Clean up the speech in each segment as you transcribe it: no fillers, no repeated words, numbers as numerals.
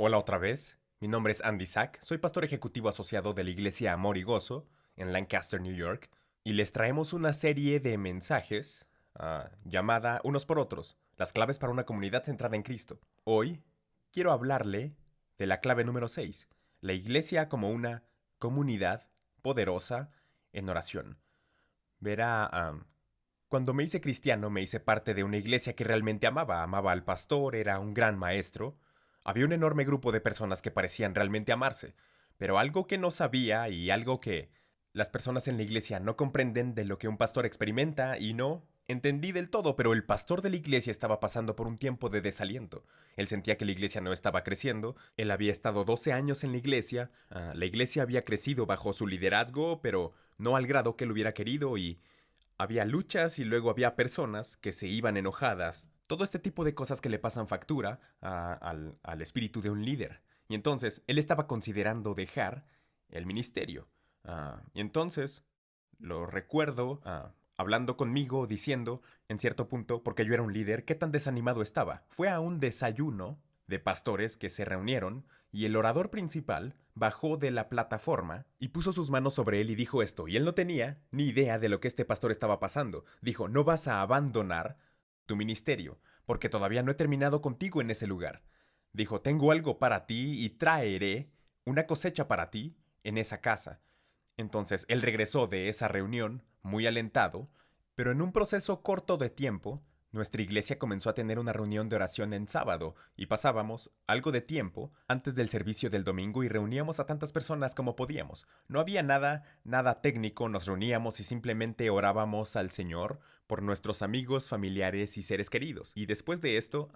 Hola otra vez, mi nombre es Andy Sack, soy pastor ejecutivo asociado de la Iglesia Amor y Gozo en Lancaster, New York, y les traemos una serie de mensajes llamada Unos por Otros, las claves para una comunidad centrada en Cristo. Hoy quiero hablarle de la clave número 6, la Iglesia como una comunidad poderosa en oración. Verá, cuando me hice cristiano me hice parte de una iglesia que realmente amaba al pastor, era un gran maestro. Había un enorme grupo de personas que parecían realmente amarse, pero algo que no sabía y algo que las personas en la iglesia no comprenden de lo que un pastor experimenta y no entendí del todo, pero el pastor de la iglesia estaba pasando por un tiempo de desaliento. Él sentía que la iglesia no estaba creciendo, él había estado 12 años en la iglesia había crecido bajo su liderazgo, pero no al grado que él hubiera querido y había luchas y luego había personas que se iban enojadas. Todo este tipo de cosas que le pasan factura al espíritu de un líder. Y entonces él estaba considerando dejar el ministerio. Y entonces lo recuerdo hablando conmigo, diciendo, en cierto punto, porque yo era un líder, qué tan desanimado estaba. Fue a un desayuno de pastores que se reunieron y el orador principal bajó de la plataforma y puso sus manos sobre él y dijo esto, y él no tenía ni idea de lo que este pastor estaba pasando. Dijo, no vas a abandonar tu ministerio, porque todavía no he terminado contigo en ese lugar. Dijo, tengo algo para ti y traeré una cosecha para ti en esa casa. Entonces él regresó de esa reunión muy alentado, pero en un proceso corto de tiempo, nuestra iglesia comenzó a tener una reunión de oración en sábado y pasábamos algo de tiempo antes del servicio del domingo y reuníamos a tantas personas como podíamos. No había nada técnico, nos reuníamos y simplemente orábamos al Señor por nuestros amigos, familiares y seres queridos. Y después de esto,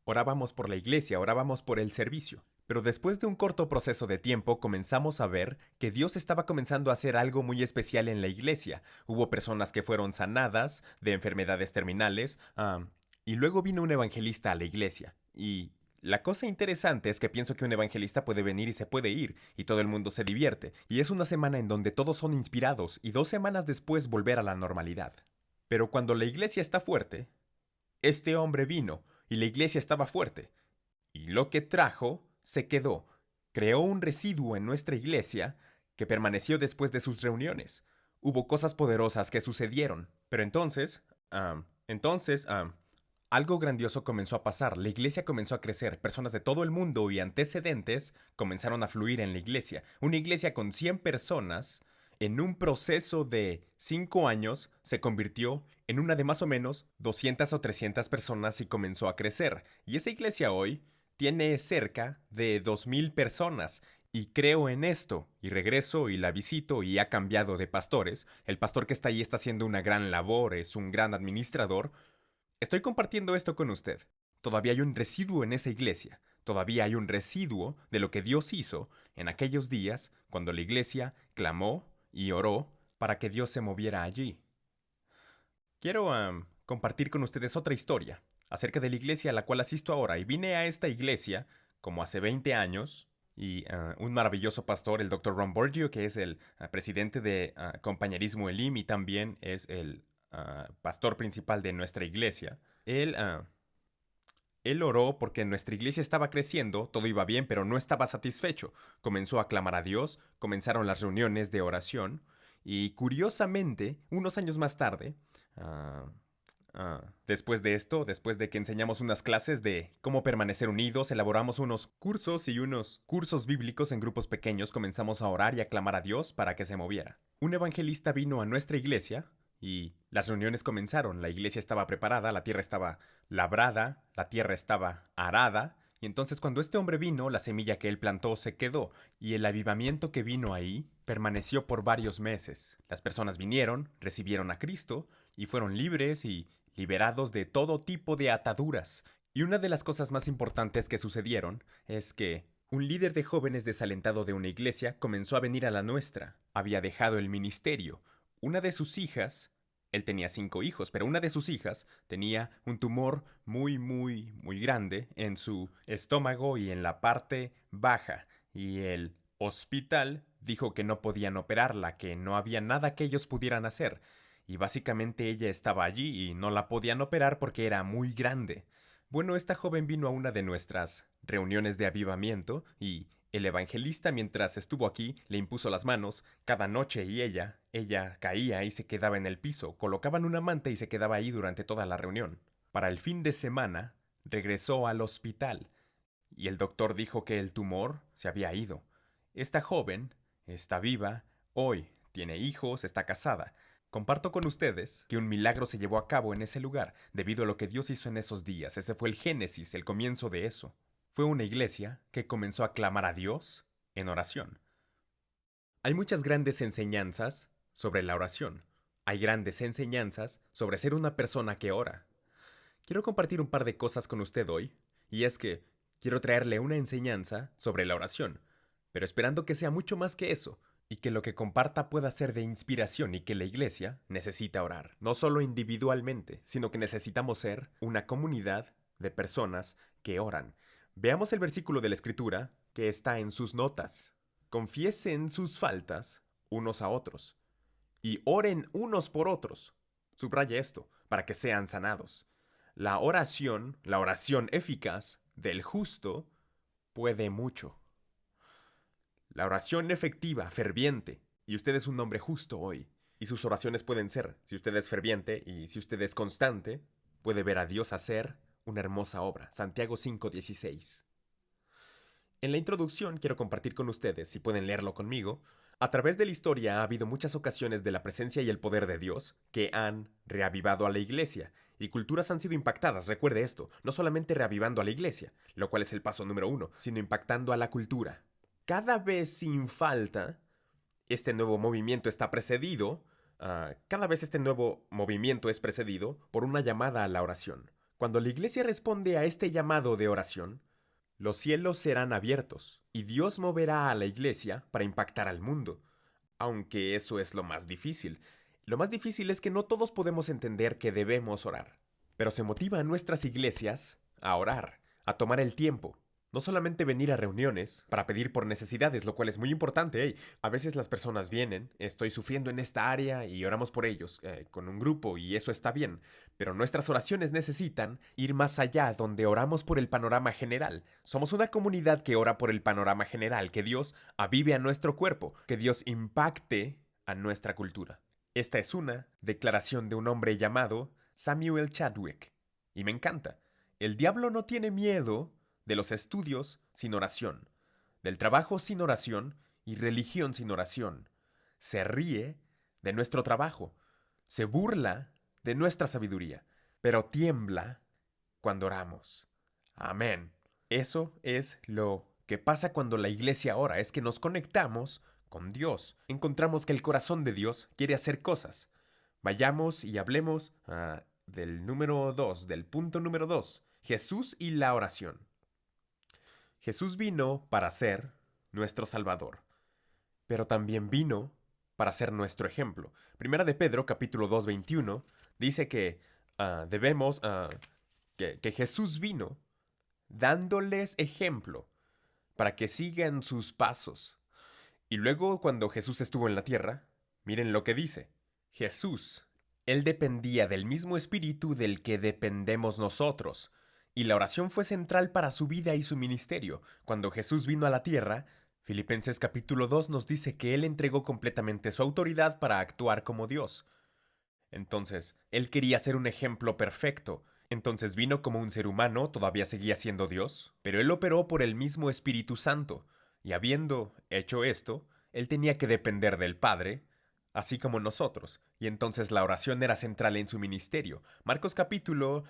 orábamos por la iglesia, orábamos por el servicio. Pero después de un corto proceso de tiempo comenzamos a ver que Dios estaba comenzando a hacer algo muy especial en la iglesia. Hubo personas que fueron sanadas de enfermedades terminales, y luego vino un evangelista a la iglesia. Y la cosa interesante es que pienso que un evangelista puede venir y se puede ir, y todo el mundo se divierte. Y es una semana en donde todos son inspirados, y 2 semanas después volver a la normalidad. Pero cuando la iglesia está fuerte, este hombre vino y la iglesia estaba fuerte. Y lo que trajo se quedó. Creó un residuo en nuestra iglesia que permaneció después de sus reuniones. Hubo cosas poderosas que sucedieron. Pero algo grandioso comenzó a pasar. La iglesia comenzó a crecer. Personas de todo el mundo y antecedentes comenzaron a fluir en la iglesia. Una iglesia con 100 personas en un proceso de 5 años se convirtió en una de más o menos 200 o 300 personas y comenzó a crecer. Y esa iglesia hoy tiene cerca de 2000 personas. Y creo en esto, y regreso y la visito y ha cambiado de pastores. El pastor que está ahí está haciendo una gran labor, es un gran administrador. Estoy compartiendo esto con usted. Todavía hay un residuo en esa iglesia. Todavía hay un residuo de lo que Dios hizo en aquellos días cuando la iglesia clamó y oró para que Dios se moviera allí. Quiero compartir con ustedes otra historia acerca de la iglesia a la cual asisto ahora. Y vine a esta iglesia como hace 20 años y un maravilloso pastor, el Dr. Ron Borgio, que es el presidente de Compañerismo Elim y también es el pastor principal de nuestra iglesia. Él oró porque nuestra iglesia estaba creciendo, todo iba bien, pero no estaba satisfecho. Comenzó a clamar a Dios, comenzaron las reuniones de oración y curiosamente, unos años más tarde, ah, después de esto, después de que enseñamos unas clases de cómo permanecer unidos, elaboramos unos cursos y unos cursos bíblicos en grupos pequeños, comenzamos a orar y a clamar a Dios para que se moviera. Un evangelista vino a nuestra iglesia y las reuniones comenzaron. La iglesia estaba preparada, la tierra estaba labrada, la tierra estaba arada. Y entonces cuando este hombre vino, la semilla que él plantó se quedó, y el avivamiento que vino ahí permaneció por varios meses. Las personas vinieron, recibieron a Cristo, y fueron libres y liberados de todo tipo de ataduras. Y una de las cosas más importantes que sucedieron es que un líder de jóvenes desalentado de una iglesia comenzó a venir a la nuestra. Había dejado el ministerio. Una de sus hijas, él tenía 5 hijos, pero una de sus hijas tenía un tumor muy grande en su estómago y en la parte baja. Y el hospital dijo que no podían operarla, que no había nada que ellos pudieran hacer. Y básicamente ella estaba allí y no la podían operar porque era muy grande. Bueno, esta joven vino a una de nuestras reuniones de avivamiento y el evangelista, mientras estuvo aquí, le impuso las manos cada noche y ella caía y se quedaba en el piso, colocaban una manta y se quedaba ahí durante toda la reunión. Para el fin de semana, regresó al hospital y el doctor dijo que el tumor se había ido. Esta joven está viva, hoy tiene hijos, está casada. Comparto con ustedes que un milagro se llevó a cabo en ese lugar debido a lo que Dios hizo en esos días. Ese fue el génesis, el comienzo de eso. Fue una iglesia que comenzó a clamar a Dios en oración. Hay muchas grandes enseñanzas sobre la oración. Hay grandes enseñanzas sobre ser una persona que ora. Quiero compartir un par de cosas con usted hoy, y es que quiero traerle una enseñanza sobre la oración, pero esperando que sea mucho más que eso, y que lo que comparta pueda ser de inspiración y que la iglesia necesita orar, no solo individualmente, sino que necesitamos ser una comunidad de personas que oran. Veamos el versículo de la Escritura que está en sus notas. Confiesen sus faltas unos a otros, y oren unos por otros. Subraya esto, para que sean sanados. La oración eficaz del justo, puede mucho. La oración efectiva, ferviente, y usted es un hombre justo hoy, y sus oraciones pueden ser, si usted es ferviente y si usted es constante, puede ver a Dios hacer una hermosa obra. Santiago 5:16. En la introducción quiero compartir con ustedes, si pueden leerlo conmigo, a través de la historia ha habido muchas ocasiones de la presencia y el poder de Dios que han reavivado a la iglesia, y culturas han sido impactadas, recuerde esto, no solamente reavivando a la iglesia, lo cual es el paso número 1, sino impactando a la cultura. Cada vez sin falta, este nuevo movimiento está precedido, cada vez este nuevo movimiento es precedido por una llamada a la oración. Cuando la iglesia responde a este llamado de oración, los cielos serán abiertos y Dios moverá a la iglesia para impactar al mundo. Aunque eso es lo más difícil. Lo más difícil es que no todos podemos entender que debemos orar. Pero se motiva a nuestras iglesias a orar, a tomar el tiempo. No solamente venir a reuniones para pedir por necesidades, lo cual es muy importante. Hey, a veces las personas vienen, estoy sufriendo en esta área y oramos por ellos con un grupo y eso está bien. Pero nuestras oraciones necesitan ir más allá, donde oramos por el panorama general. Somos una comunidad que ora por el panorama general, que Dios avive a nuestro cuerpo, que Dios impacte a nuestra cultura. Esta es una declaración de un hombre llamado Samuel Chadwick. Y me encanta. El diablo no tiene miedo de los estudios sin oración, del trabajo sin oración y religión sin oración. Se ríe de nuestro trabajo, se burla de nuestra sabiduría, pero tiembla cuando oramos. Amén. Eso es lo que pasa cuando la iglesia ora, es que nos conectamos con Dios. Encontramos que el corazón de Dios quiere hacer cosas. Vayamos y hablemos del número 2, del punto número 2, Jesús y la oración. Jesús vino para ser nuestro Salvador, pero también vino para ser nuestro ejemplo. Primera de Pedro, capítulo 2, 21, dice que que Jesús vino dándoles ejemplo para que sigan sus pasos. Y luego, cuando Jesús estuvo en la tierra, miren lo que dice. Jesús, él dependía del mismo espíritu del que dependemos nosotros. Y la oración fue central para su vida y su ministerio. Cuando Jesús vino a la tierra, Filipenses capítulo 2 nos dice que Él entregó completamente su autoridad para actuar como Dios. Entonces, Él quería ser un ejemplo perfecto. Entonces vino como un ser humano, todavía seguía siendo Dios, pero Él operó por el mismo Espíritu Santo. Y habiendo hecho esto, Él tenía que depender del Padre, así como nosotros, y entonces la oración era central en su ministerio. Marcos capítulo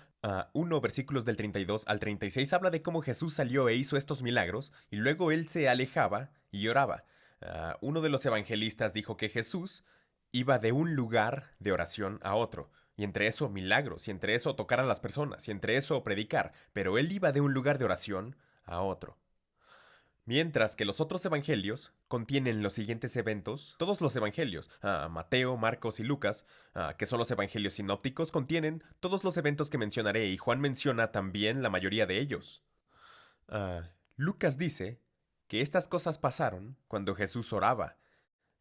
1, versículos del 32 al 36 habla de cómo Jesús salió e hizo estos milagros, y luego él se alejaba y oraba. Uno de los evangelistas dijo que Jesús iba de un lugar de oración a otro, y entre eso milagros, y entre eso tocar a las personas, y entre eso predicar, pero él iba de un lugar de oración a otro. Mientras que los otros evangelios contienen los siguientes eventos, todos los evangelios, Mateo, Marcos y Lucas, que son los evangelios sinópticos, contienen todos los eventos que mencionaré y Juan menciona también la mayoría de ellos. Lucas dice que estas cosas pasaron cuando Jesús oraba.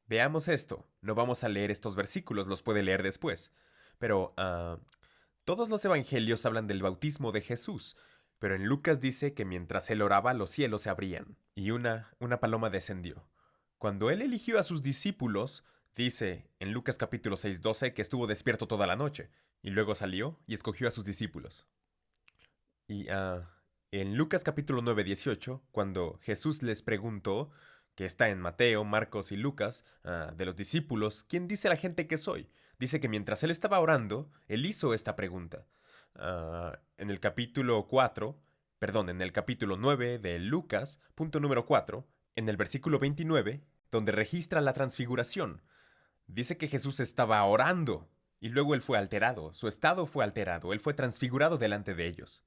Veamos esto, no vamos a leer estos versículos, los puede leer después, pero todos los evangelios hablan del bautismo de Jesús. Pero en Lucas dice que mientras él oraba, los cielos se abrían y una paloma descendió. Cuando él eligió a sus discípulos, dice en Lucas capítulo 6:12 que estuvo despierto toda la noche y luego salió y escogió a sus discípulos. Y en Lucas capítulo 9:18, cuando Jesús les preguntó, que está en Mateo, Marcos y Lucas, de los discípulos, ¿quién dice la gente que soy? Dice que mientras él estaba orando, él hizo esta pregunta. En el capítulo 4, perdón, en el capítulo 9 de Lucas, punto número 4, en el versículo 29, donde registra la transfiguración, dice que Jesús estaba orando y luego él fue alterado, su estado fue alterado, él fue transfigurado delante de ellos.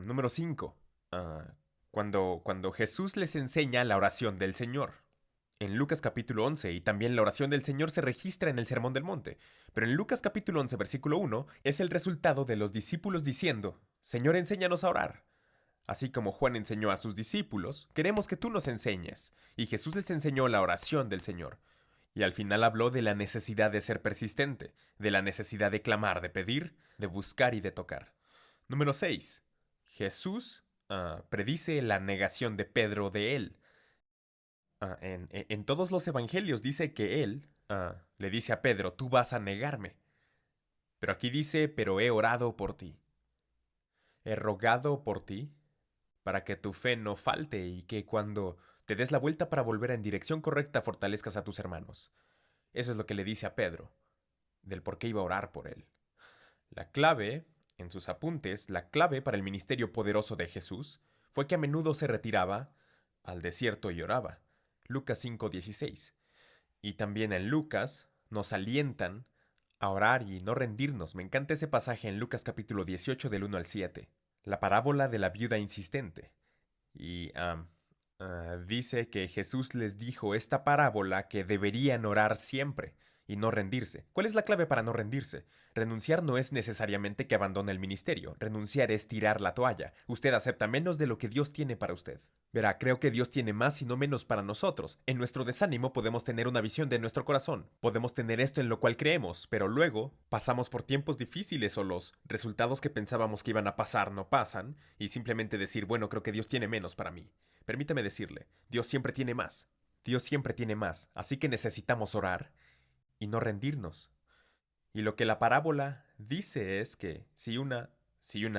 Número 5. Cuando Jesús les enseña la oración del Señor. En Lucas capítulo 11, y también la oración del Señor se registra en el Sermón del Monte, pero en Lucas capítulo 11, versículo 1, es el resultado de los discípulos diciendo, Señor, enséñanos a orar. Así como Juan enseñó a sus discípulos, queremos que tú nos enseñes. Y Jesús les enseñó la oración del Señor. Y al final habló de la necesidad de ser persistente, de la necesidad de clamar, de pedir, de buscar y de tocar. Número 6. Jesús predice la negación de Pedro de él. En todos los evangelios dice que él le dice a Pedro, tú vas a negarme. Pero aquí dice, pero he orado por ti. He rogado por ti para que tu fe no falte y que cuando te des la vuelta para volver en dirección correcta fortalezcas a tus hermanos. Eso es lo que le dice a Pedro, del por qué iba a orar por él. La clave, en sus apuntes, la clave para el ministerio poderoso de Jesús fue que a menudo se retiraba al desierto y oraba. Lucas 5:16. Y también en Lucas nos alientan a orar y no rendirnos. Me encanta ese pasaje en Lucas capítulo 18 del 1 al 7. La parábola de la viuda insistente. Y dice que Jesús les dijo esta parábola que deberían orar siempre y no rendirse. ¿Cuál es la clave para no rendirse? Renunciar no es necesariamente que abandone el ministerio. Renunciar es tirar la toalla. Usted acepta menos de lo que Dios tiene para usted. Verá, creo que Dios tiene más y no menos para nosotros. En nuestro desánimo podemos tener una visión de nuestro corazón. Podemos tener esto en lo cual creemos, pero luego pasamos por tiempos difíciles o los resultados que pensábamos que iban a pasar no pasan y simplemente decir, bueno, creo que Dios tiene menos para mí. Permítame decirle, Dios siempre tiene más. Dios siempre tiene más. Así que necesitamos orar y no rendirnos. Y lo que la parábola dice es que si una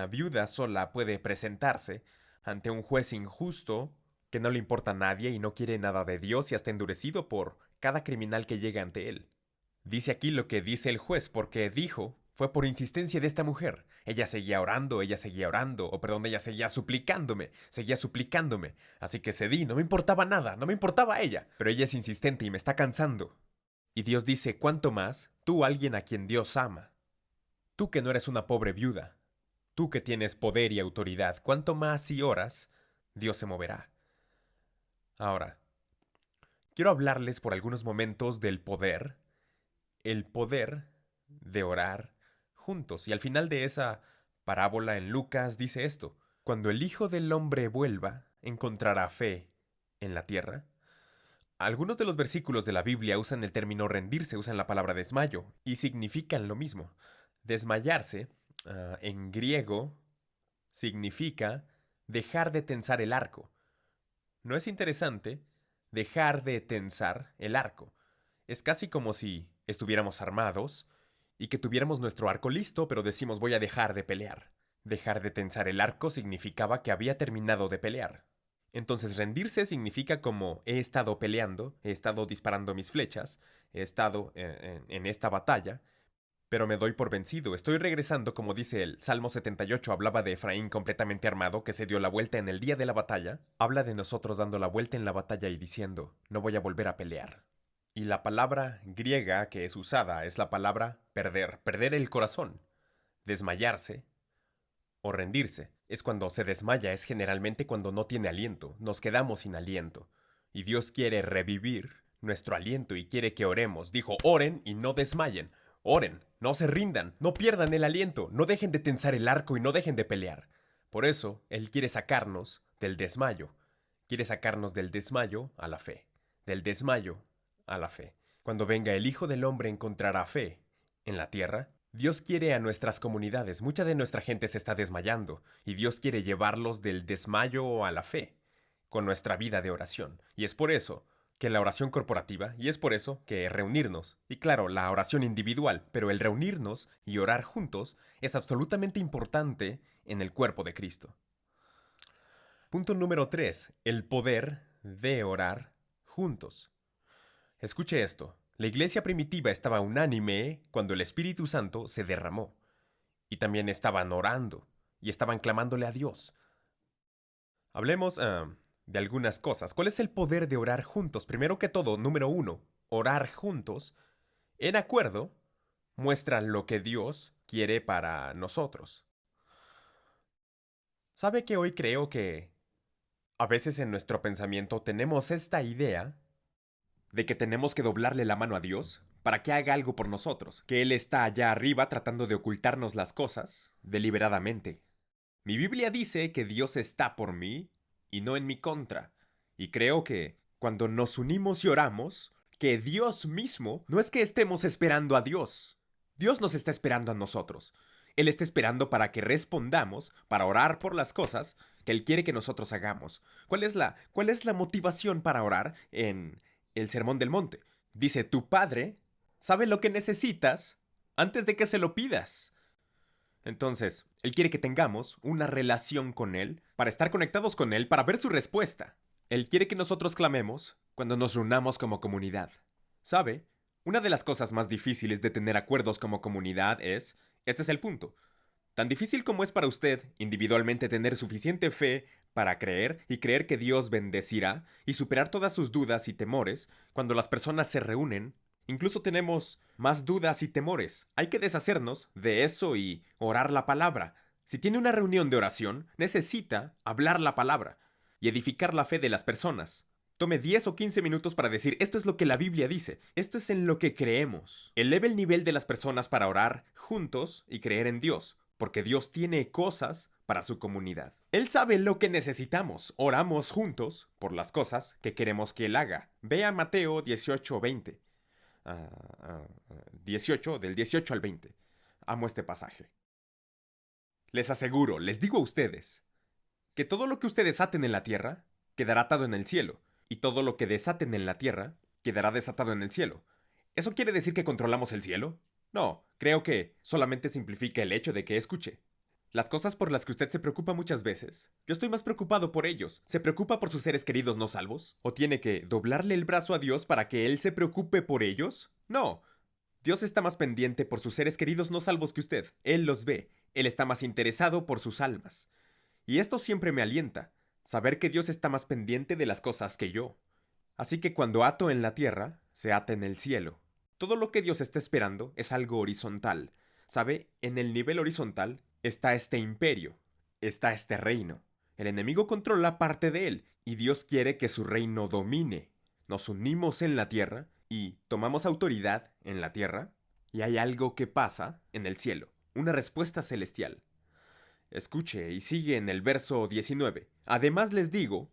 viuda sola puede presentarse ante un juez injusto que no le importa a nadie y no quiere nada de Dios y está endurecido por cada criminal que llega ante él. Dice aquí lo que dice el juez porque dijo, fue por insistencia de esta mujer. Ella seguía orando, ella seguía suplicándome. Así que cedí, no me importaba nada, no me importaba ella. Pero ella es insistente y me está cansando. Y Dios dice, ¿cuánto más tú, alguien a quien Dios ama? Tú que no eres una pobre viuda, tú que tienes poder y autoridad, ¿cuánto más si oras, Dios se moverá? Ahora, quiero hablarles por algunos momentos del poder, el poder de orar juntos. Y al final de esa parábola en Lucas dice esto, cuando el Hijo del Hombre vuelva, encontrará fe en la tierra. Algunos de los versículos de la Biblia usan el término rendirse, usan la palabra desmayo, y significan lo mismo. Desmayarse, en griego, significa dejar de tensar el arco. ¿No es interesante? Dejar de tensar el arco. Es casi como si estuviéramos armados y que tuviéramos nuestro arco listo, pero decimos voy a dejar de pelear. Dejar de tensar el arco significaba que había terminado de pelear. Entonces rendirse significa como he estado peleando, he estado disparando mis flechas, he estado en esta batalla, pero me doy por vencido. Estoy regresando, como dice el Salmo 78, hablaba de Efraín completamente armado, que se dio la vuelta en el día de la batalla. Habla de nosotros dando la vuelta en la batalla y diciendo, no voy a volver a pelear. Y la palabra griega que es usada es la palabra perder, perder el corazón, desmayarse o rendirse. Es cuando se desmaya, es generalmente cuando no tiene aliento, nos quedamos sin aliento. Y Dios quiere revivir nuestro aliento y quiere que oremos. Dijo, oren y no desmayen. Oren, no se rindan, no pierdan el aliento, no dejen de tensar el arco y no dejen de pelear. Por eso, Él quiere sacarnos del desmayo. Quiere sacarnos del desmayo a la fe. Del desmayo a la fe. Cuando venga el Hijo del Hombre encontrará fe en la tierra. Dios quiere a nuestras comunidades. Mucha de nuestra gente se está desmayando y Dios quiere llevarlos del desmayo a la fe con nuestra vida de oración. Y es por eso que la oración corporativa, y es por eso que reunirnos, y claro, la oración individual, pero el reunirnos y orar juntos es absolutamente importante en el cuerpo de Cristo. Punto número 3. El poder de orar juntos. Escuche esto. La iglesia primitiva estaba unánime cuando el Espíritu Santo se derramó. Y también estaban orando y estaban clamándole a Dios. Hablemos de algunas cosas. ¿Cuál es el poder de orar juntos? Primero que todo, número 1, orar juntos, en acuerdo, muestra lo que Dios quiere para nosotros. ¿Sabe que hoy creo que a veces en nuestro pensamiento tenemos esta idea de que tenemos que doblarle la mano a Dios para que haga algo por nosotros, que Él está allá arriba tratando de ocultarnos las cosas deliberadamente? Mi Biblia dice que Dios está por mí y no en mi contra, y creo que cuando nos unimos y oramos, que Dios mismo no es que estemos esperando a Dios, Dios nos está esperando a nosotros. Él está esperando para que respondamos, para orar por las cosas que Él quiere que nosotros hagamos. ¿Cuál es la motivación para orar en el Sermón del Monte? Dice, tu Padre sabe lo que necesitas antes de que se lo pidas. Entonces, Él quiere que tengamos una relación con Él, para estar conectados con Él, para ver su respuesta. Él quiere que nosotros clamemos cuando nos reunamos como comunidad. ¿Sabe? Una de las cosas más difíciles de tener acuerdos como comunidad este es el punto. Tan difícil como es para usted individualmente tener suficiente fe para creer y creer que Dios bendecirá y superar todas sus dudas y temores, cuando las personas se reúnen, incluso tenemos más dudas y temores. Hay que deshacernos de eso y orar la palabra. Si tiene una reunión de oración, necesita hablar la palabra y edificar la fe de las personas. Tome 10 o 15 minutos para decir, esto es lo que la Biblia dice, esto es en lo que creemos. Eleve el nivel de las personas para orar juntos y creer en Dios, porque Dios tiene cosas para su comunidad. Él sabe lo que necesitamos. Oramos juntos por las cosas que queremos que Él haga. Vea Mateo 18:20. 18, del 18 al 20. Amo este pasaje. Les aseguro, les digo a ustedes, que todo lo que ustedes aten en la tierra, quedará atado en el cielo, y todo lo que desaten en la tierra, quedará desatado en el cielo. ¿Eso quiere decir que controlamos el cielo? No, creo que solamente simplifica el hecho de que escuche. Las cosas por las que usted se preocupa muchas veces, yo estoy más preocupado por ellos. ¿Se preocupa por sus seres queridos no salvos? ¿O tiene que doblarle el brazo a Dios para que Él se preocupe por ellos? No. Dios está más pendiente por sus seres queridos no salvos que usted. Él los ve. Él está más interesado por sus almas. Y esto siempre me alienta, saber que Dios está más pendiente de las cosas que yo. Así que cuando ato en la tierra, se ata en el cielo. Todo lo que Dios está esperando es algo horizontal. ¿Sabe? En el nivel horizontal está este imperio, está este reino. El enemigo controla parte de él y Dios quiere que su reino domine. Nos unimos en la tierra y tomamos autoridad en la tierra y hay algo que pasa en el cielo, una respuesta celestial. Escuche y sigue en el verso 19. Además les digo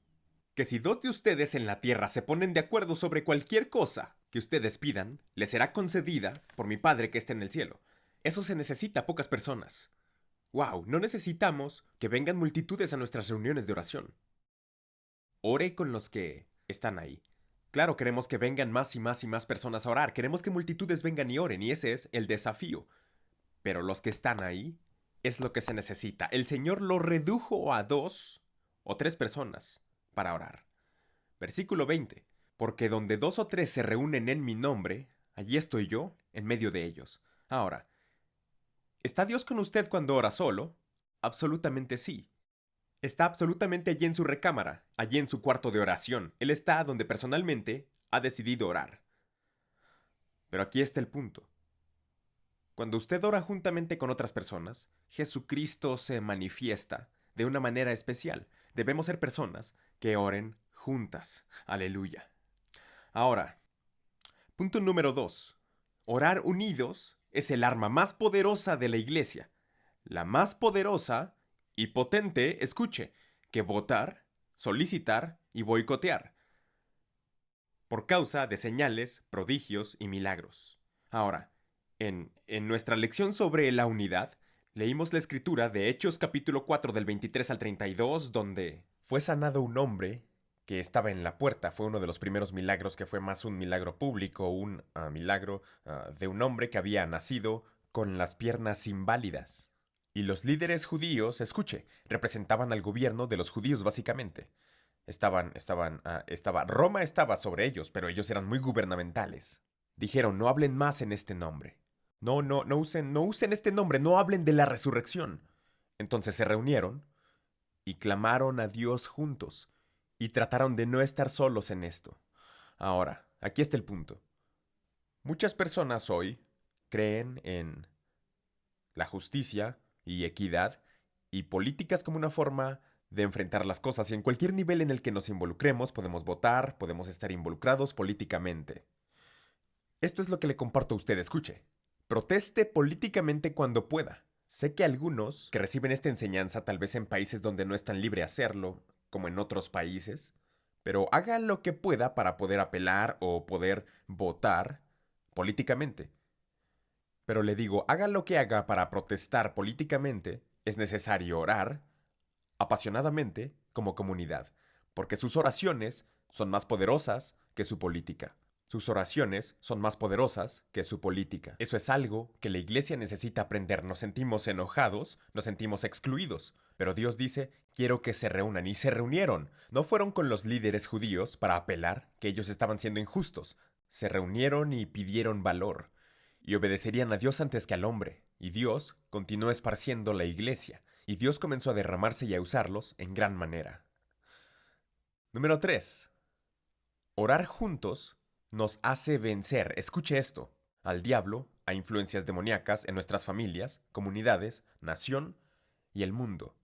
que si 2 de ustedes en la tierra se ponen de acuerdo sobre cualquier cosa que ustedes pidan, les será concedida por mi Padre que está en el cielo. Eso se necesita, pocas personas. Wow, no necesitamos que vengan multitudes a nuestras reuniones de oración. Ore con los que están ahí. Claro, queremos que vengan más y más y más personas a orar. Queremos que multitudes vengan y oren, y ese es el desafío. Pero los que están ahí es lo que se necesita. El Señor lo redujo a 2 o 3 personas para orar. Versículo 20. Porque donde 2 o 3 se reúnen en mi nombre, allí estoy yo en medio de ellos. Ahora, ¿está Dios con usted cuando ora solo? Absolutamente sí. Está absolutamente allí en su recámara, allí en su cuarto de oración. Él está donde personalmente ha decidido orar. Pero aquí está el punto. Cuando usted ora juntamente con otras personas, Jesucristo se manifiesta de una manera especial. Debemos ser personas que oren juntas. Aleluya. Ahora, punto número 2. Orar unidos es el arma más poderosa de la iglesia. La más poderosa y potente, escuche, que votar, solicitar y boicotear. Por causa de señales, prodigios y milagros. Ahora, En nuestra lección sobre la unidad, leímos la escritura de Hechos capítulo 4 del 23 al 32, donde fue sanado un hombre que estaba en la puerta. Fue uno de los primeros milagros que fue más un milagro público, un milagro de un hombre que había nacido con las piernas inválidas. Y los líderes judíos, escuche, representaban al gobierno de los judíos básicamente. Roma estaba sobre ellos, pero ellos eran muy gubernamentales. Dijeron, no hablen más en este nombre. No usen este nombre, no hablen de la resurrección. Entonces se reunieron y clamaron a Dios juntos y trataron de no estar solos en esto. Ahora, aquí está el punto. Muchas personas hoy creen en la justicia y equidad y políticas como una forma de enfrentar las cosas, y en cualquier nivel en el que nos involucremos podemos votar, podemos estar involucrados políticamente. Esto es lo que le comparto a usted, escuche. Proteste políticamente cuando pueda. Sé que algunos que reciben esta enseñanza tal vez en países donde no es tan libre hacerlo, como en otros países, pero haga lo que pueda para poder apelar o poder votar políticamente. Pero le digo, haga lo que haga para protestar políticamente, es necesario orar apasionadamente como comunidad, porque sus oraciones son más poderosas que su política. Sus oraciones son más poderosas que su política. Eso es algo que la iglesia necesita aprender. Nos sentimos enojados, nos sentimos excluidos, pero Dios dice, quiero que se reúnan, y se reunieron. No fueron con los líderes judíos para apelar que ellos estaban siendo injustos. Se reunieron y pidieron valor, y obedecerían a Dios antes que al hombre, y Dios continuó esparciendo la iglesia, y Dios comenzó a derramarse y a usarlos en gran manera. Número 3. Orar juntos nos hace vencer, escuche esto, al diablo, a influencias demoníacas en nuestras familias, comunidades, nación y el mundo.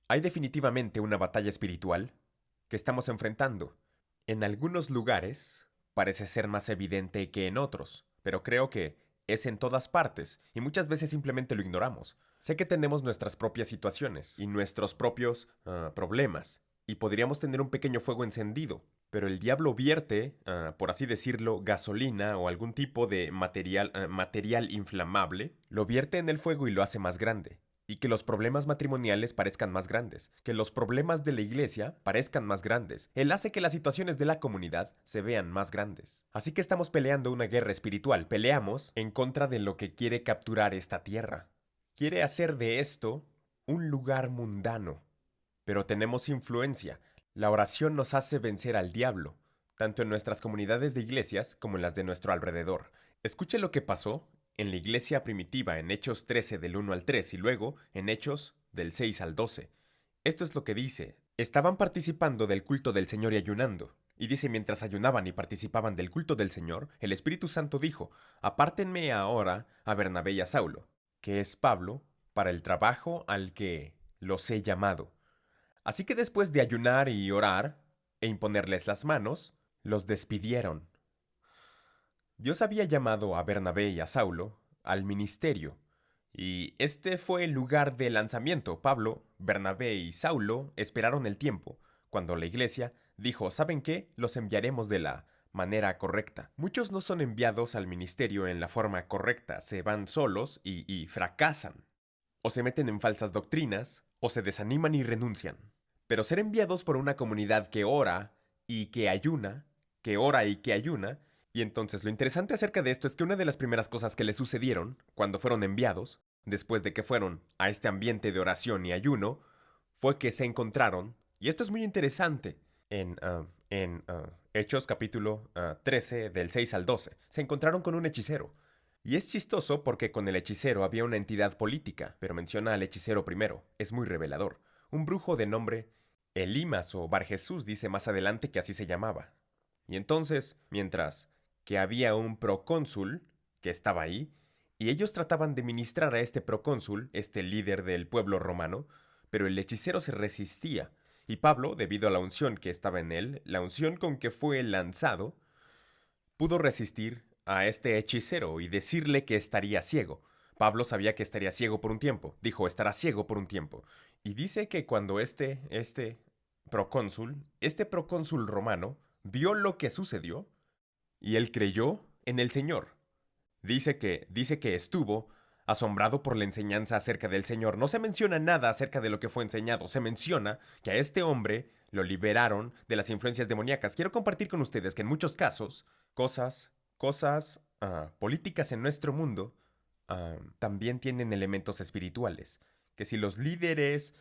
Hay definitivamente una batalla espiritual que estamos enfrentando. En algunos lugares parece ser más evidente que en otros, pero creo que es en todas partes y muchas veces simplemente lo ignoramos. Sé que tenemos nuestras propias situaciones y nuestros propios problemas, y podríamos tener un pequeño fuego encendido, pero el diablo vierte, por así decirlo, gasolina o algún tipo de material inflamable, lo vierte en el fuego y lo hace más grande. Y que los problemas matrimoniales parezcan más grandes, que los problemas de la iglesia parezcan más grandes. Él hace que las situaciones de la comunidad se vean más grandes. Así que estamos peleando una guerra espiritual, peleamos en contra de lo que quiere capturar esta tierra. Quiere hacer de esto un lugar mundano. Pero tenemos influencia. La oración nos hace vencer al diablo, tanto en nuestras comunidades de iglesias como en las de nuestro alrededor. Escuche lo que pasó en la iglesia primitiva en Hechos 13 del 1 al 3 y luego en Hechos del 6 al 12. Esto es lo que dice. Estaban participando del culto del Señor y ayunando. Y dice, mientras ayunaban y participaban del culto del Señor, el Espíritu Santo dijo, apártenme ahora a Bernabé y a Saulo, que es Pablo, para el trabajo al que los he llamado. Así que después de ayunar y orar, e imponerles las manos, los despidieron. Dios había llamado a Bernabé y a Saulo al ministerio, y este fue el lugar de lanzamiento. Pablo, Bernabé y Saulo esperaron el tiempo, cuando la iglesia dijo, ¿saben qué? Los enviaremos de la manera correcta. Muchos no son enviados al ministerio en la forma correcta, se van solos y fracasan. O se meten en falsas doctrinas, o se desaniman y renuncian. Pero ser enviados por una comunidad que ora y que ayuna, que ora y que ayuna, y entonces lo interesante acerca de esto es que una de las primeras cosas que les sucedieron cuando fueron enviados, después de que fueron a este ambiente de oración y ayuno, fue que se encontraron, y esto es muy interesante, en Hechos capítulo 13 del 6 al 12, se encontraron con un hechicero. Y es chistoso porque con el hechicero había una entidad política, pero menciona al hechicero primero, es muy revelador. Un brujo de nombre Elimas o Bar Jesús dice más adelante que así se llamaba. Y entonces, mientras que había un procónsul que estaba ahí, y ellos trataban de ministrar a este procónsul, este líder del pueblo romano, pero el hechicero se resistía, y Pablo, debido a la unción que estaba en él, la unción con que fue lanzado, pudo resistir a este hechicero y decirle que estaría ciego. Pablo sabía que estaría ciego por un tiempo, dijo, estará ciego por un tiempo. Y dice que cuando este procónsul romano, vio lo que sucedió, y él creyó en el Señor. Dice que estuvo asombrado por la enseñanza acerca del Señor. No se menciona nada acerca de lo que fue enseñado. Se menciona que a este hombre lo liberaron de las influencias demoníacas. Quiero compartir con ustedes que en muchos casos, cosas políticas en nuestro mundo también tienen elementos espirituales. Que si los líderes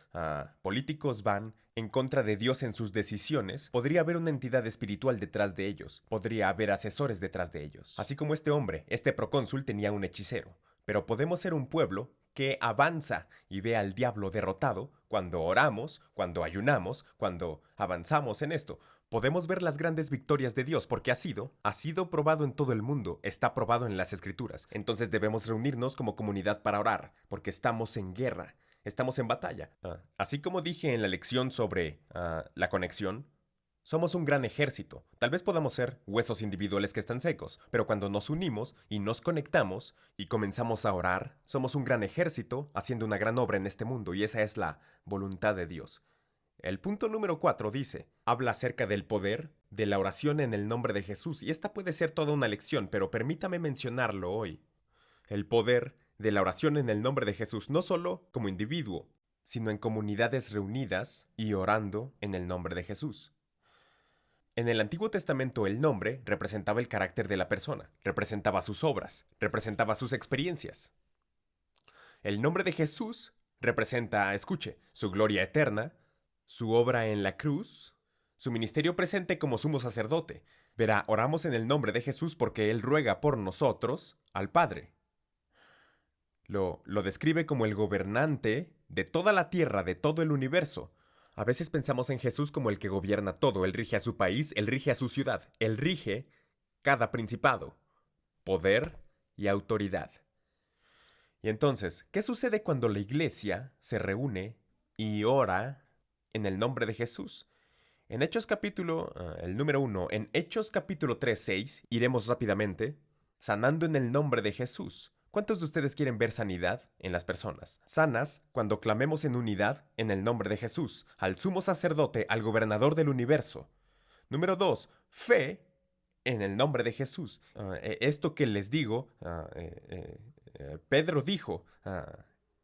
políticos van en contra de Dios en sus decisiones, podría haber una entidad espiritual detrás de ellos, podría haber asesores detrás de ellos. Así como este hombre, este procónsul tenía un hechicero. Pero podemos ser un pueblo que avanza y ve al diablo derrotado cuando oramos, cuando ayunamos, cuando avanzamos en esto. Podemos ver las grandes victorias de Dios porque ha sido probado en todo el mundo, está probado en las escrituras. Entonces debemos reunirnos como comunidad para orar, porque estamos en guerra. Estamos en batalla. Así como dije en la lección sobre la conexión, somos un gran ejército. Tal vez podamos ser huesos individuales que están secos, pero cuando nos unimos y nos conectamos y comenzamos a orar, somos un gran ejército haciendo una gran obra en este mundo y esa es la voluntad de Dios. El punto número 4 dice, habla acerca del poder de la oración en el nombre de Jesús y esta puede ser toda una lección, pero permítame mencionarlo hoy. El poder de la oración en el nombre de Jesús, no solo como individuo, sino en comunidades reunidas y orando en el nombre de Jesús. En el Antiguo Testamento el nombre representaba el carácter de la persona, representaba sus obras, representaba sus experiencias. El nombre de Jesús representa, escuche, su gloria eterna, su obra en la cruz, su ministerio presente como sumo sacerdote. Verá, oramos en el nombre de Jesús porque Él ruega por nosotros al Padre. Lo describe como el gobernante de toda la tierra, de todo el universo. A veces pensamos en Jesús como el que gobierna todo. Él rige a su país, Él rige a su ciudad, Él rige cada principado, poder y autoridad. Y entonces, ¿qué sucede cuando la iglesia se reúne y ora en el nombre de Jesús? En Hechos capítulo, el número 1, en Hechos capítulo 3:6, iremos rápidamente, sanando en el nombre de Jesús. ¿Cuántos de ustedes quieren ver sanidad en las personas? Sanas cuando clamemos en unidad en el nombre de Jesús, al sumo sacerdote, al gobernador del universo. Número 2, fe en el nombre de Jesús. Esto que les digo, Pedro dijo,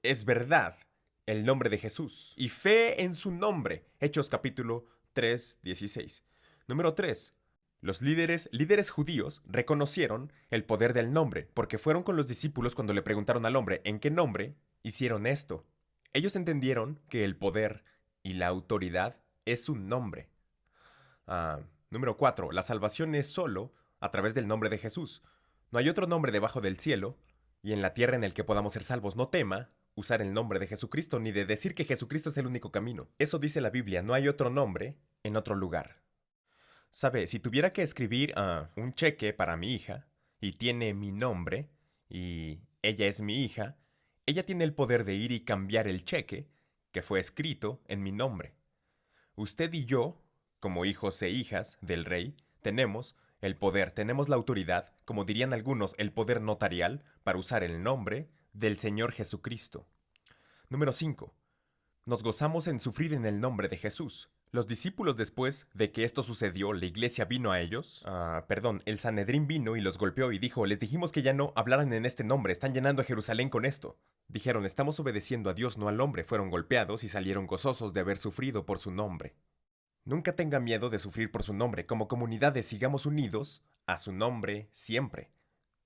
es verdad, el nombre de Jesús. Y fe en su nombre. Hechos capítulo 3:16. Número 3. Los líderes judíos reconocieron el poder del nombre, porque fueron con los discípulos cuando le preguntaron al hombre en qué nombre hicieron esto. Ellos entendieron que el poder y la autoridad es un nombre. Número 4. La salvación es solo a través del nombre de Jesús. No hay otro nombre debajo del cielo y en la tierra en el que podamos ser salvos. No tema usar el nombre de Jesucristo ni de decir que Jesucristo es el único camino. Eso dice la Biblia, no hay otro nombre en otro lugar. ¿Sabe? Si tuviera que escribir un cheque para mi hija y tiene mi nombre y ella es mi hija, ella tiene el poder de ir y cambiar el cheque que fue escrito en mi nombre. Usted y yo, como hijos e hijas del rey, tenemos el poder, tenemos la autoridad, como dirían algunos, el poder notarial para usar el nombre del Señor Jesucristo. Número 5. Nos gozamos en sufrir en el nombre de Jesús. Los discípulos, después de que esto sucedió, la iglesia vino a ellos. El Sanedrín vino y los golpeó y dijo, les dijimos que ya no hablaran en este nombre, están llenando a Jerusalén con esto. Dijeron, estamos obedeciendo a Dios, no al hombre. Fueron golpeados y salieron gozosos de haber sufrido por su nombre. Nunca tenga miedo de sufrir por su nombre. Como comunidades sigamos unidos a su nombre siempre.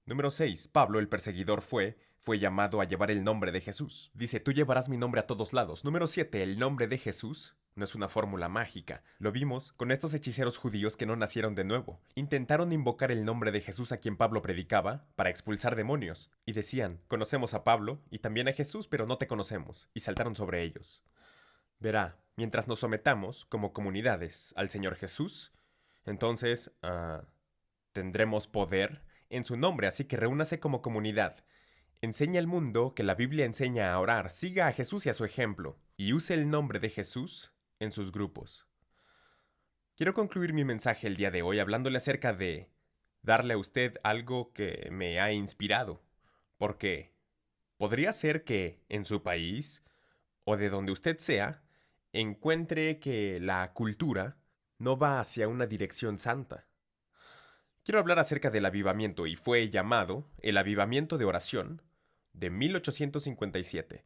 Número 6. Pablo, el perseguidor, fue llamado a llevar el nombre de Jesús. Dice, tú llevarás mi nombre a todos lados. Número 7. El nombre de Jesús no es una fórmula mágica. Lo vimos con estos hechiceros judíos que no nacieron de nuevo. Intentaron invocar el nombre de Jesús a quien Pablo predicaba para expulsar demonios. Y decían, conocemos a Pablo y también a Jesús, pero no te conocemos. Y saltaron sobre ellos. Verá, mientras nos sometamos como comunidades al Señor Jesús, entonces tendremos poder en su nombre, así que reúnase como comunidad. Enseña al mundo que la Biblia enseña a orar, siga a Jesús y a su ejemplo, y use el nombre de Jesús en sus grupos. Quiero concluir mi mensaje el día de hoy hablándole acerca de darle a usted algo que me ha inspirado, porque podría ser que en su país, o de donde usted sea, encuentre que la cultura no va hacia una dirección santa. Quiero hablar acerca del avivamiento y fue llamado el avivamiento de oración de 1857.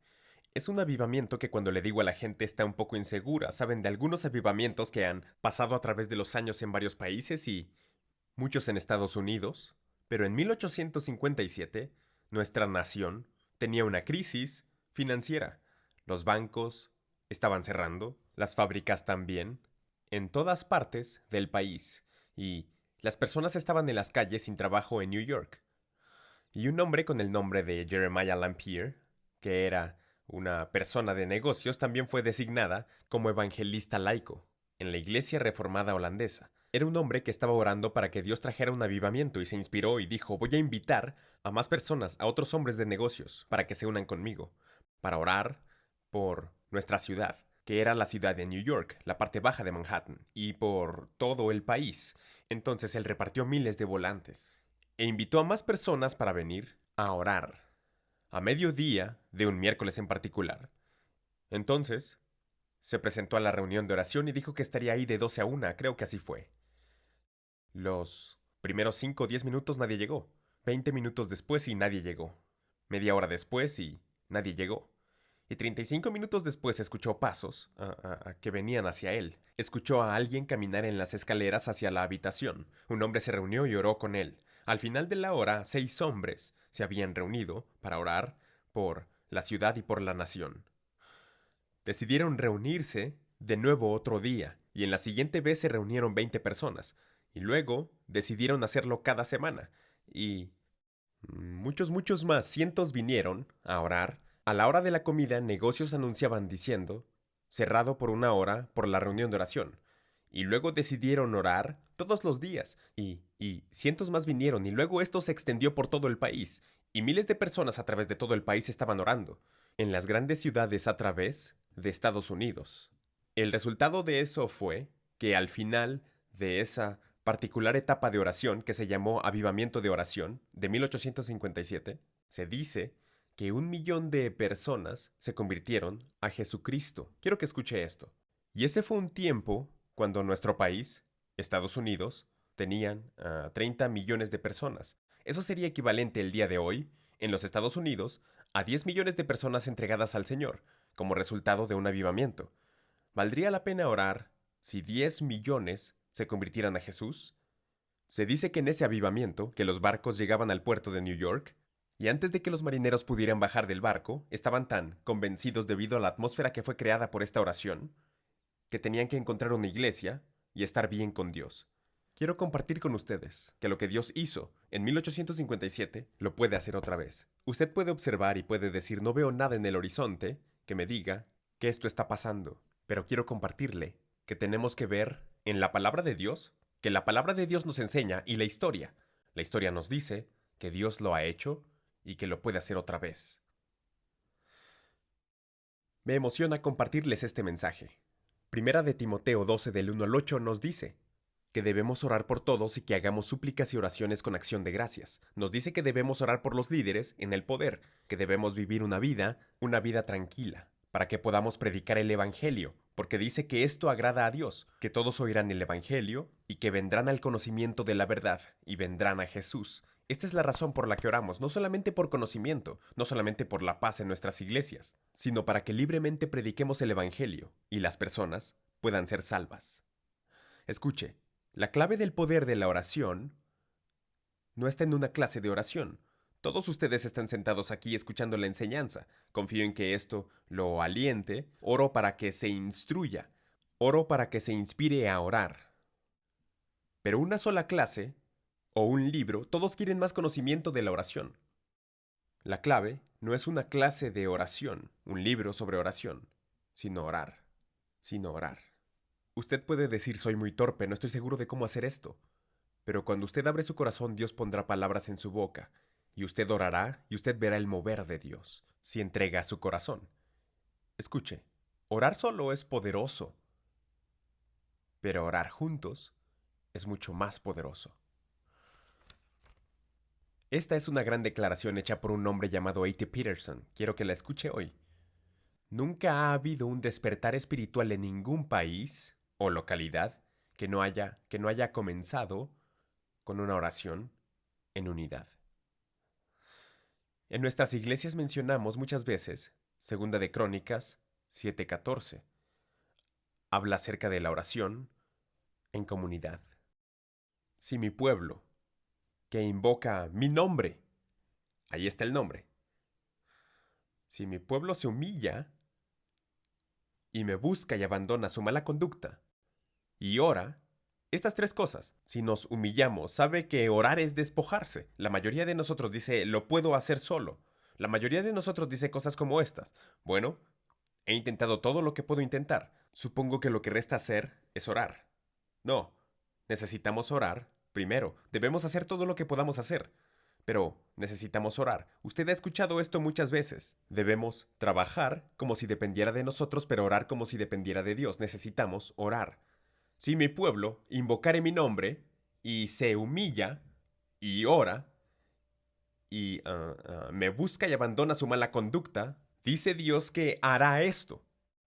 Es un avivamiento que cuando le digo a la gente está un poco insegura. Saben de algunos avivamientos que han pasado a través de los años en varios países y muchos en Estados Unidos, pero en 1857 nuestra nación tenía una crisis financiera. Los bancos estaban cerrando, las fábricas también, en todas partes del país, y las personas estaban en las calles sin trabajo en New York. Y un hombre con el nombre de Jeremiah Lampier, que era una persona de negocios, también fue designada como evangelista laico en la Iglesia Reformada Holandesa. Era un hombre que estaba orando para que Dios trajera un avivamiento y se inspiró y dijo, voy a invitar a más personas, a otros hombres de negocios, para que se unan conmigo, para orar por nuestra ciudad, que era la ciudad de New York, la parte baja de Manhattan, y por todo el país. Entonces él repartió miles de volantes e invitó a más personas para venir a orar, a mediodía de un miércoles en particular. Entonces, se presentó a la reunión de oración y dijo que estaría ahí de 12 a 1, creo que así fue. Los primeros 5 o 10 minutos nadie llegó. 20 minutos después y nadie llegó. Media hora después y nadie llegó. Y 35 minutos después escuchó pasos que venían hacia él. Escuchó a alguien caminar en las escaleras hacia la habitación. Un hombre se reunió y oró con él. Al final de la hora, 6 hombres se habían reunido para orar por la ciudad y por la nación. Decidieron reunirse de nuevo otro día, y en la siguiente vez se reunieron 20 personas, y luego decidieron hacerlo cada semana, y muchos más, cientos vinieron a orar. A la hora de la comida, negocios anunciaban diciendo, cerrado por 1 hora por la reunión de oración, y luego decidieron orar todos los días, y cientos más vinieron, y luego esto se extendió por todo el país, y miles de personas a través de todo el país estaban orando, en las grandes ciudades a través de Estados Unidos. El resultado de eso fue que al final de esa particular etapa de oración que se llamó Avivamiento de Oración de 1857, se dice que 1 millón de personas se convirtieron a Jesucristo. Quiero que escuche esto. Y ese fue un tiempo cuando nuestro país, Estados Unidos, tenían 30 millones de personas. Eso sería equivalente el día de hoy, en los Estados Unidos, a 10 millones de personas entregadas al Señor, como resultado de un avivamiento. ¿Valdría la pena orar si 10 millones se convirtieran a Jesús? Se dice que en ese avivamiento, que los barcos llegaban al puerto de New York, y antes de que los marineros pudieran bajar del barco, estaban tan convencidos debido a la atmósfera que fue creada por esta oración, que tenían que encontrar una iglesia y estar bien con Dios. Quiero compartir con ustedes que lo que Dios hizo en 1857 lo puede hacer otra vez. Usted puede observar y puede decir, no veo nada en el horizonte que me diga que esto está pasando, pero quiero compartirle que tenemos que ver en la palabra de Dios, que la palabra de Dios nos enseña y la historia. La historia nos dice que Dios lo ha hecho y que lo puede hacer otra vez. Me emociona compartirles este mensaje. Primera de Timoteo 12 del 1 al 8 nos dice que debemos orar por todos y que hagamos súplicas y oraciones con acción de gracias. Nos dice que debemos orar por los líderes en el poder, que debemos vivir una vida tranquila, para que podamos predicar el Evangelio, porque dice que esto agrada a Dios, que todos oirán el Evangelio y que vendrán al conocimiento de la verdad y vendrán a Jesús. Esta es la razón por la que oramos, no solamente por conocimiento, no solamente por la paz en nuestras iglesias, sino para que libremente prediquemos el Evangelio y las personas puedan ser salvas. Escuche, la clave del poder de la oración no está en una clase de oración. Todos ustedes están sentados aquí escuchando la enseñanza. Confío en que esto lo aliente. Oro para que se instruya. Oro para que se inspire a orar. Pero una sola clase o un libro, todos quieren más conocimiento de la oración. La clave no es una clase de oración, un libro sobre oración, sino orar, sino orar. Usted puede decir, soy muy torpe, no estoy seguro de cómo hacer esto. Pero cuando usted abre su corazón, Dios pondrá palabras en su boca, y usted orará y usted verá el mover de Dios, si entrega su corazón. Escuche, orar solo es poderoso, pero orar juntos es mucho más poderoso. Esta es una gran declaración hecha por un hombre llamado A.T. Peterson. Quiero que la escuche hoy. Nunca ha habido un despertar espiritual en ningún país o localidad que no haya comenzado con una oración en unidad. En nuestras iglesias mencionamos muchas veces, Segunda de Crónicas 7:14. Habla acerca de la oración en comunidad. Si mi pueblo, que invoca mi nombre, ahí está el nombre, si mi pueblo se humilla y me busca y abandona su mala conducta y ora, estas tres cosas, si nos humillamos, sabe que orar es despojarse. La mayoría de nosotros dice, lo puedo hacer solo. La mayoría de nosotros dice cosas como estas. Bueno, he intentado todo lo que puedo intentar. Supongo que lo que resta hacer es orar. No, necesitamos orar primero. Debemos hacer todo lo que podamos hacer. Pero necesitamos orar. Usted ha escuchado esto muchas veces. Debemos trabajar como si dependiera de nosotros, pero orar como si dependiera de Dios. Necesitamos orar. Si mi pueblo invocare mi nombre y se humilla y ora y me busca y abandona su mala conducta, dice Dios que hará esto.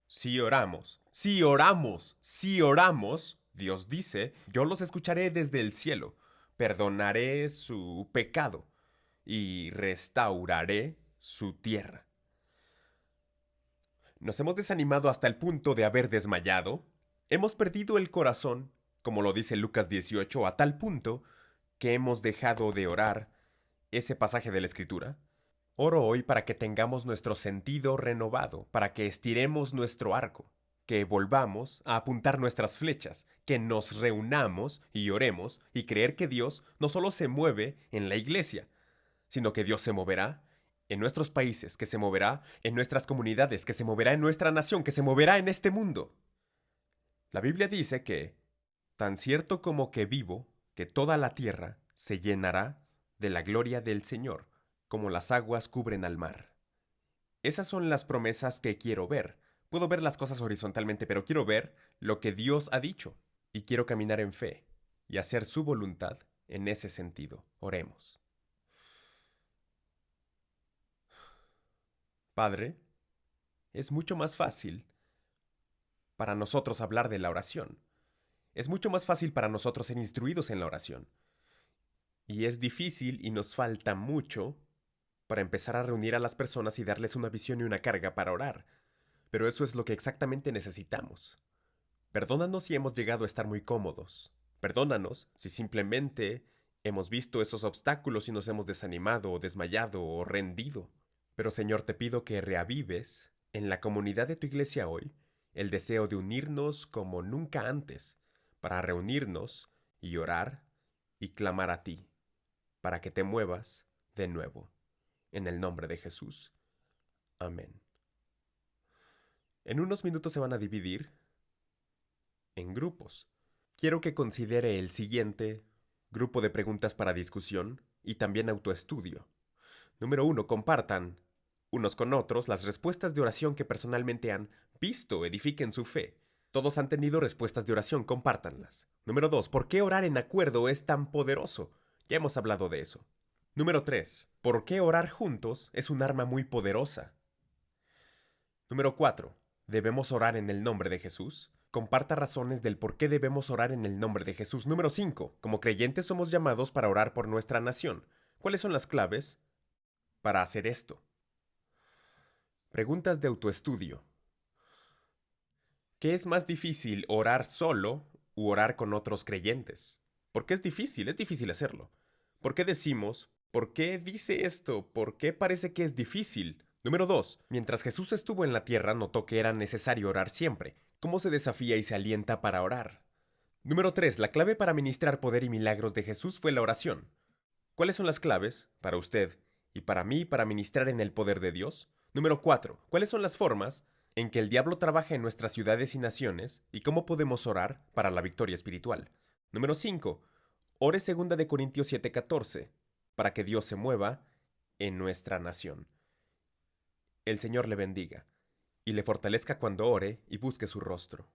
Si oramos, si oramos, si oramos, Dios dice, yo los escucharé desde el cielo, perdonaré su pecado y restauraré su tierra. Nos hemos desanimado hasta el punto de haber desmayado. Hemos perdido el corazón, como lo dice Lucas 18, a tal punto que hemos dejado de orar ese pasaje de la Escritura. Oro hoy para que tengamos nuestro sentido renovado, para que estiremos nuestro arco, que volvamos a apuntar nuestras flechas, que nos reunamos y oremos y creer que Dios no solo se mueve en la iglesia, sino que Dios se moverá en nuestros países, que se moverá en nuestras comunidades, que se moverá en nuestra nación, que se moverá en este mundo. La Biblia dice que, tan cierto como que vivo, que toda la tierra se llenará de la gloria del Señor, como las aguas cubren al mar. Esas son las promesas que quiero ver. Puedo ver las cosas horizontalmente, pero quiero ver lo que Dios ha dicho. Y quiero caminar en fe y hacer su voluntad en ese sentido. Oremos. Padre, es mucho más fácil para nosotros hablar de la oración. Es mucho más fácil para nosotros ser instruidos en la oración. Y es difícil y nos falta mucho para empezar a reunir a las personas y darles una visión y una carga para orar. Pero eso es lo que exactamente necesitamos. Perdónanos si hemos llegado a estar muy cómodos. Perdónanos si simplemente hemos visto esos obstáculos y nos hemos desanimado o desmayado o rendido. Pero Señor, te pido que reavives en la comunidad de tu iglesia hoy el deseo de unirnos como nunca antes, para reunirnos y orar y clamar a ti, para que te muevas de nuevo. En el nombre de Jesús. Amén. En unos minutos se van a dividir en grupos. Quiero que considere el siguiente grupo de preguntas para discusión y también autoestudio. Número 1. Compartan unos con otros las respuestas de oración que personalmente han visto, edifiquen su fe. Todos han tenido respuestas de oración, compártanlas. Número 2. ¿Por qué orar en acuerdo es tan poderoso? Ya hemos hablado de eso. Número 3. ¿Por qué orar juntos es un arma muy poderosa? Número 4. ¿Debemos orar en el nombre de Jesús? Comparta razones del por qué debemos orar en el nombre de Jesús. Número 5. Como creyentes somos llamados para orar por nuestra nación. ¿Cuáles son las claves para hacer esto? Preguntas de autoestudio. ¿Qué es más difícil, orar solo u orar con otros creyentes? ¿Por qué es difícil? Es difícil hacerlo. ¿Por qué decimos, por qué dice esto? ¿Por qué parece que es difícil? Número 2. Mientras Jesús estuvo en la tierra, notó que era necesario orar siempre. ¿Cómo se desafía y se alienta para orar? Número 3. La clave para ministrar poder y milagros de Jesús fue la oración. ¿Cuáles son las claves, para usted y para mí, para ministrar en el poder de Dios? Número 4. ¿Cuáles son las formas en que el diablo trabaja en nuestras ciudades y naciones y cómo podemos orar para la victoria espiritual? Número 5. Ore 2 de Corintios 7:14 para que Dios se mueva en nuestra nación. El Señor le bendiga y le fortalezca cuando ore y busque su rostro.